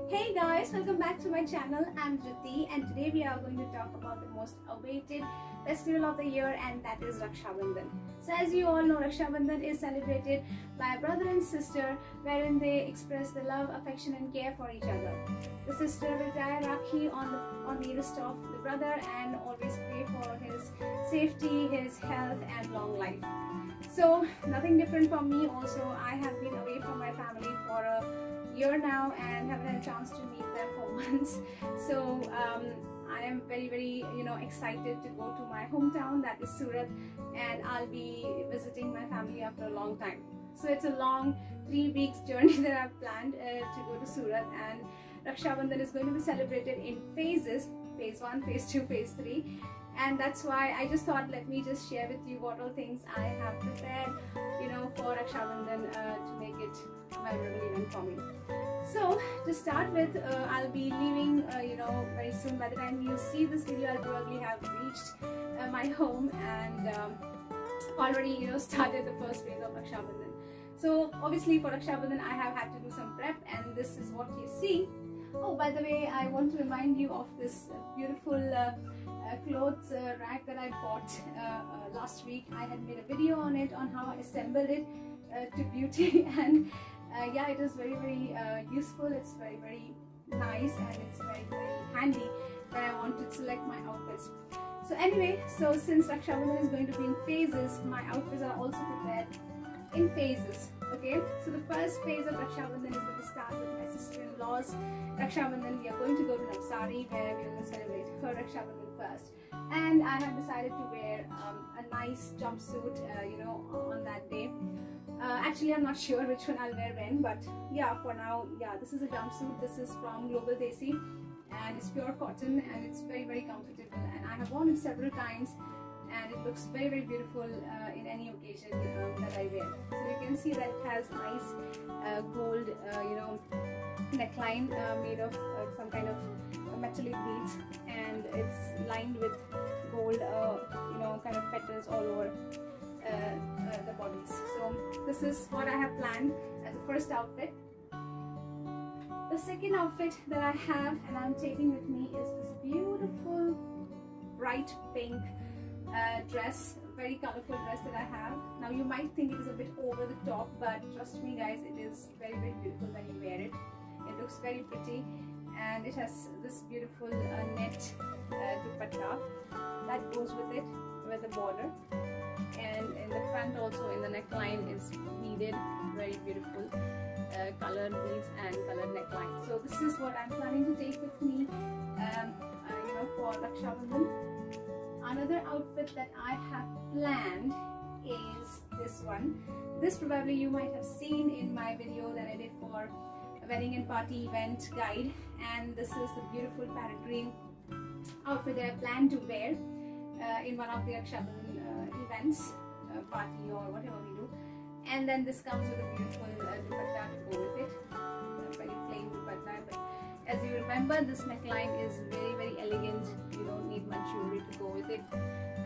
Hey guys, welcome back to my channel. I'm Jyoti and today we are going to talk about the most awaited festival of the year, and that is Raksha Bandhan. So as you all know, Raksha Bandhan is celebrated by a brother and sister wherein they express the love, affection and care for each other. The sister will tie Rakhi on the wrist of the brother and always pray for his safety, his health and long life. So nothing different from me also. I have been away from my family for a year now and haven't had a chance to meet them for once. So I am very excited to go to my hometown, that is Surat, and I'll be visiting my family after a long time. So it's a long 3 weeks journey that I've planned to go to Surat, and Raksha Bandhan is going to be celebrated in phases, phase 1, phase 2, phase 3. And that's why I just thought, let me just share with you what all things I have prepared, for Raksha Bandhan to make it a memorable event for me. So to start with, I'll be leaving, very soon. By the time you see this video, I'll probably have reached my home and already, started the first phase of Raksha Bandhan. So obviously for Raksha Bandhan, I have had to do some prep, and this is what you see. Oh, by the way, I want to remind you of this beautiful clothes rack that I bought last week. I had made a video on it, on how I assembled it to beauty, and yeah, it is very useful. It's very nice, and it's very handy when I want to select my outfits. So anyway, so since Raksha Bandhan is going to be in phases, my outfits are also prepared in phases. Okay, so the first phase of Raksha Bandhan is going to start with my sister-in-law's Raksha Bandhan. We are going to go to Navsari, where we are going to celebrate her Raksha Bandhan first. And I have decided to wear a nice jumpsuit, on that day. Actually, I'm not sure which one I'll wear when, but yeah, for now, yeah, this is a jumpsuit. This is from Global Desi, and it's pure cotton, and it's very comfortable. And I have worn it several times, and it looks very beautiful in any occasion that I wear. So you can see that it has nice gold, neckline made of some kind of metallic beads, and it's lined with gold, kind of petals all over the bodies. So this is what I have planned as the first outfit. The second outfit that I have and I'm taking with me is this beautiful bright pink dress, very colorful dress that I have. Now you might think it is a bit over the top, but trust me guys, it is very beautiful when you wear it. It looks very pretty, and it has this beautiful net dupatta that goes with it, with the border, and in the front also, in the neckline, is beaded, very beautiful colored beads and colored neckline. So this is what I'm planning to take with me for Raksha Bandhan. Another outfit that I have planned is this one. This probably you might have seen in my video that I did for a wedding and party event guide, and this is the beautiful parrot green outfit that I plan to wear in one of the Raksha Bandhan events, party or whatever we do. And then this comes with a beautiful dupatta to go with it, very plain dupatta, but as you remember, this neckline is very elegant. You don't need much jewelry to go with it.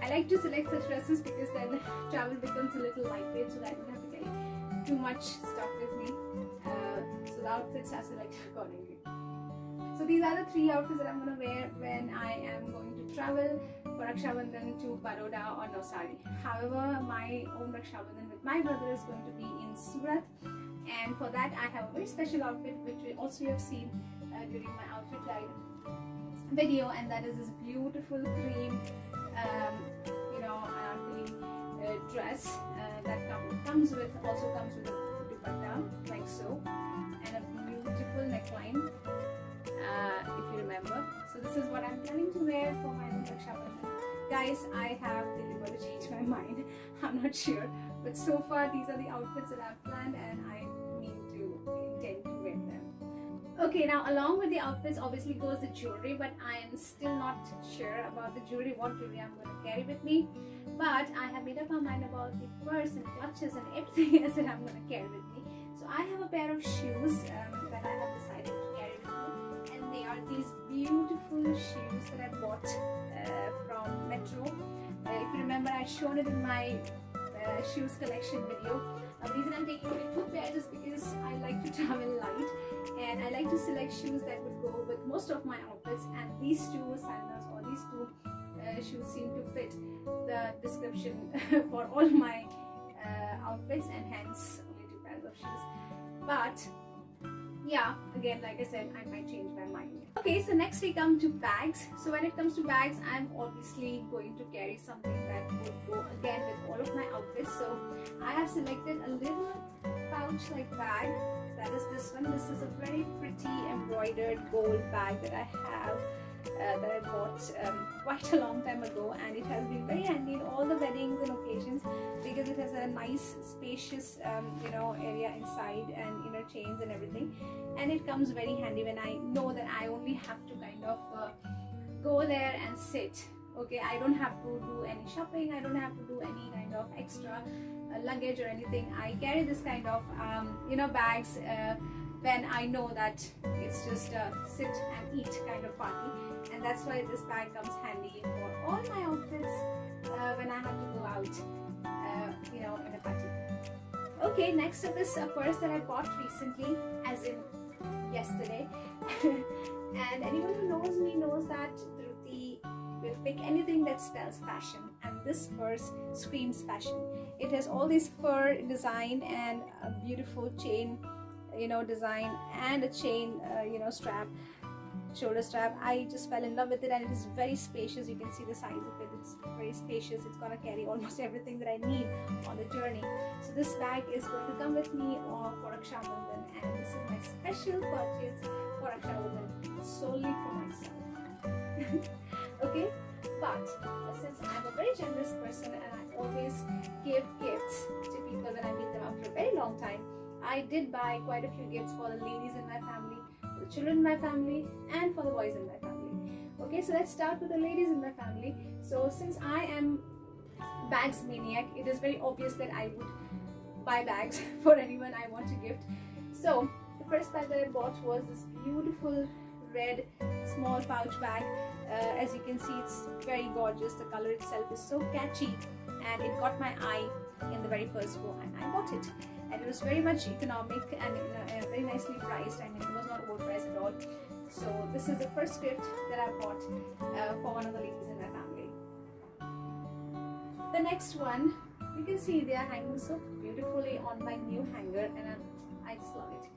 I like to select such dresses because then travel becomes a little lightweight, so that I don't have to carry too much stuff with me. So the outfits are selected accordingly. So these are the 3 outfits that I'm going to wear when I am going to travel for Raksha Bandhan to Baroda or Navsari. However, my own Raksha Bandhan with my brother is going to be in Surat, and for that I have a very special outfit which also you have seen during my outfit guide video, and that is this beautiful cream dress that comes with a dupatta like so, and a beautiful neckline, if you remember. So this is what I'm planning to wear for my Raksha Bandhan. Guys, I have deliberately changed my mind. I'm not sure, but so far these are the outfits that I've planned, and I intend to wear them. Okay, now along with the outfits obviously goes the jewelry, but I am still not sure about the jewelry, what jewelry I'm going to carry with me. But I have made up my mind about the purse and clutches and everything else that I'm going to carry with me. So I have a pair of shoes that I have decided to carry with me, and they are these beautiful shoes that I bought from Metro. If you remember, I'd shown it in my shoes collection video. The reason I'm taking only 2 pairs is because I like to travel light and I like to select shoes that would go with most of my outfits, and these two sandals or these two shoes seem to fit the description for all my outfits, and hence only 2 pairs of shoes. But yeah, again, like I said, I might change my mind. Okay, so next we come to bags. So when it comes to bags, I'm obviously going to carry something that would go again with all of my outfits. So I have selected a little pouch like bag. That is this one. This is a very pretty embroidered gold bag that I have. That I bought quite a long time ago, and it has been very handy in all the weddings and occasions because it has a nice spacious you know, area inside and inner chains and everything, and it comes very handy when I know that I only have to kind of go there and sit. Okay, I don't have to do any shopping, I don't have to do any kind of extra luggage or anything. I carry this kind of you know, bags when I know that it's just a sit and eat kind of party, and that's why this bag comes handy for all my outfits when I have to go out you know, in a party. Okay, next up is a purse that I bought recently, as in yesterday. And anyone who knows me knows that Dhruti will pick anything that spells fashion, and this purse screams fashion. It has all this fur design and a beautiful chain, you know, design, and a chain you know, strap, shoulder strap. I just fell in love with it, and it is very spacious. You can see the size of it. It's very spacious. It's gonna carry almost everything that I need on the journey. So this bag is going to come with me for Raksha Bandhan, and this is my special purchase for Raksha Bandhan, solely for myself. Okay, but since I'm a very generous person and I always give gifts to people when I meet them after a very long time, I did buy quite a few gifts for the ladies in my family, for the children in my family, and for the boys in my family. Okay, so let's start with the ladies in my family. So since I am bags maniac, it is very obvious that I would buy bags for anyone I want to gift. So the first bag that I bought was this beautiful red small pouch bag. As you can see, it's very gorgeous. The color itself is so catchy, and it got my eye in the very first go, and I bought it. And it was very much economic and very nicely priced. I mean, it was not overpriced at all. So this is the first gift that I bought for one of the ladies in my family. The next one, you can see they are hanging so beautifully on my new hanger, and I just love it.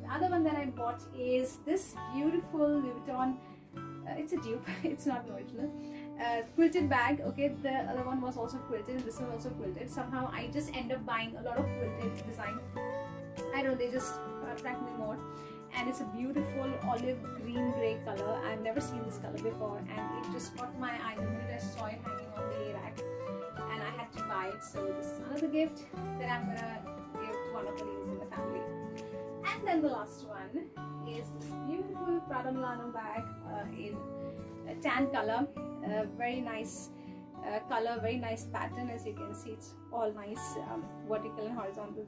The other one that I bought is this beautiful Louis Vuitton. It's a dupe, it's not original. Quilted bag. Okay, the other one was also quilted, this one also quilted. Somehow I just end up buying a lot of quilted design. I don't know, they just attract me more. And it's a beautiful olive green grey color. I've never seen this color before, and it just caught my eye the minute I saw it hanging on the rack, and I had to buy it. So this is another gift that I'm gonna give to one of the ladies in the family. And then the last one is this beautiful Prada Milano bag in a tan color. Very nice color, very nice pattern. As you can see, it's all nice vertical and horizontal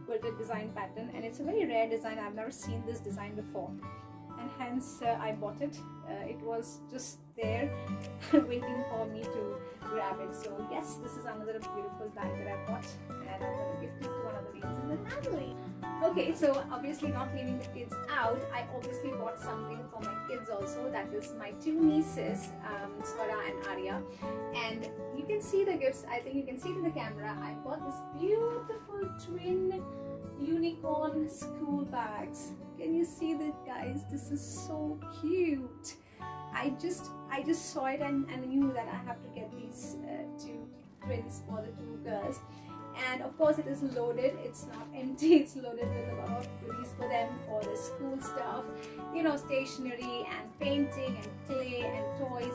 quilted design pattern, and it's a very rare design. I've never seen this design before, and hence I bought it. It was just there waiting for me to grab it. So yes, this is another beautiful bag that I bought, and I'm going to gift it to one of the ladies in the family. Okay, so obviously not leaving the kids out, I obviously bought something for my kids also. That is my 2 nieces, Swara and Arya, and you can see the gifts. I think you can see it in the camera. I bought this beautiful twin unicorn school bags. Can you see that, guys? This is so cute. I just saw it and knew that I have to get these 2 twins for the 2 girls. And of course it is loaded, it's not empty, it's loaded with a lot of goodies for them for the school stuff, you know, stationery and painting and clay and toys,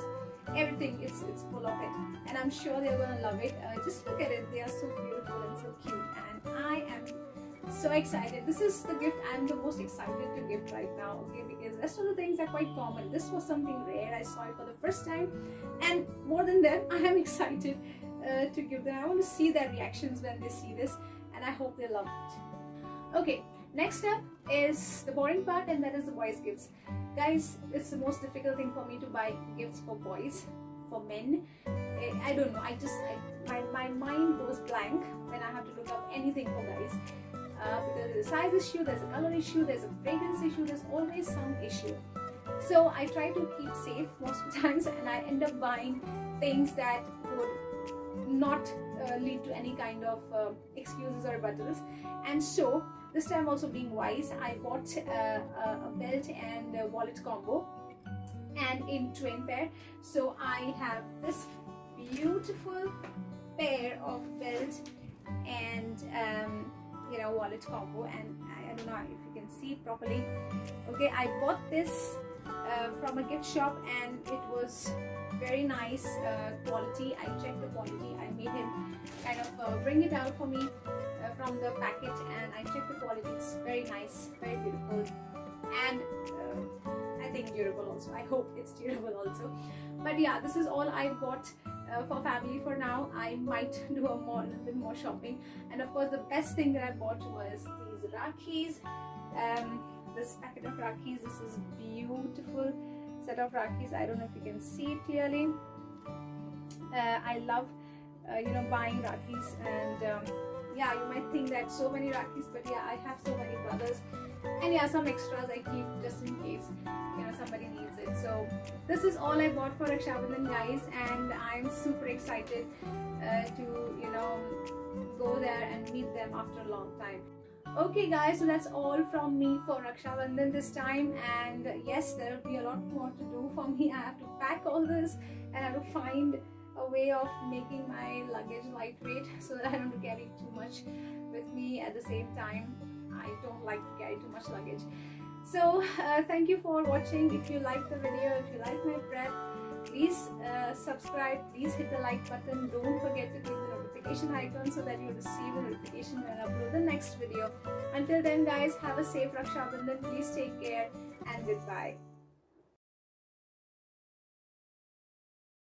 everything. It's full of it, and I'm sure they're gonna love it. Just look at it, they are so beautiful and so cute, and I am so excited. This is the gift I'm the most excited to gift right now, okay, because the rest of the things are quite common. This was something rare. I saw it for the first time, and more than that, I am excited to give them. I want to see their reactions when they see this, and I hope they love it. Okay, next up is the boring part, and that is the boys' gifts. Guys, it's the most difficult thing for me to buy gifts for boys, for men. I don't know, my mind goes blank when I have to look up anything for guys, because there's a size issue, there's a color issue, there's a fragrance issue, there's always some issue. So I try to keep safe most of the times, and I end up buying things that would not lead to any kind of excuses or rebuttals. And so this time, also being wise, I bought a belt and a wallet combo, and in twin pair. So I have this beautiful pair of belt and you know, wallet combo, and I don't know if you can see it properly. Okay, I bought this from a gift shop, and it was very nice quality. I checked the quality. I made him kind of bring it out for me from the packet, and I checked the quality. It's very nice, very beautiful, and I think durable also. I hope it's durable also. But yeah, this is all I bought for family for now. I might do a little bit more shopping, and of course the best thing that I bought was these Rakhis. This packet of Rakhis. This is beautiful set of Rakhis. I don't know if you can see it clearly. I love you know, buying Rakhis, and yeah, you might think that so many Rakhis, but yeah, I have so many brothers, and yeah, some extras I keep just in case, you know, somebody needs it. So this is all I bought for Raksha Bandhan, guys, and I'm super excited to, you know, go there and meet them after a long time. Okay guys, so that's all from me for Raksha Bandhan this time, and yes, there will be a lot more to do for me. I have to pack all this, and I have to find a way of making my luggage lightweight so that I don't carry too much with me at the same time. I don't like to carry too much luggage. So thank you for watching. If you like the video, if you like my prep, please subscribe, please hit the like button. Don't forget to click the notification icon so that you receive a notification when I upload the next video. Until then guys, have a safe Raksha Bandhan. Please take care, and goodbye.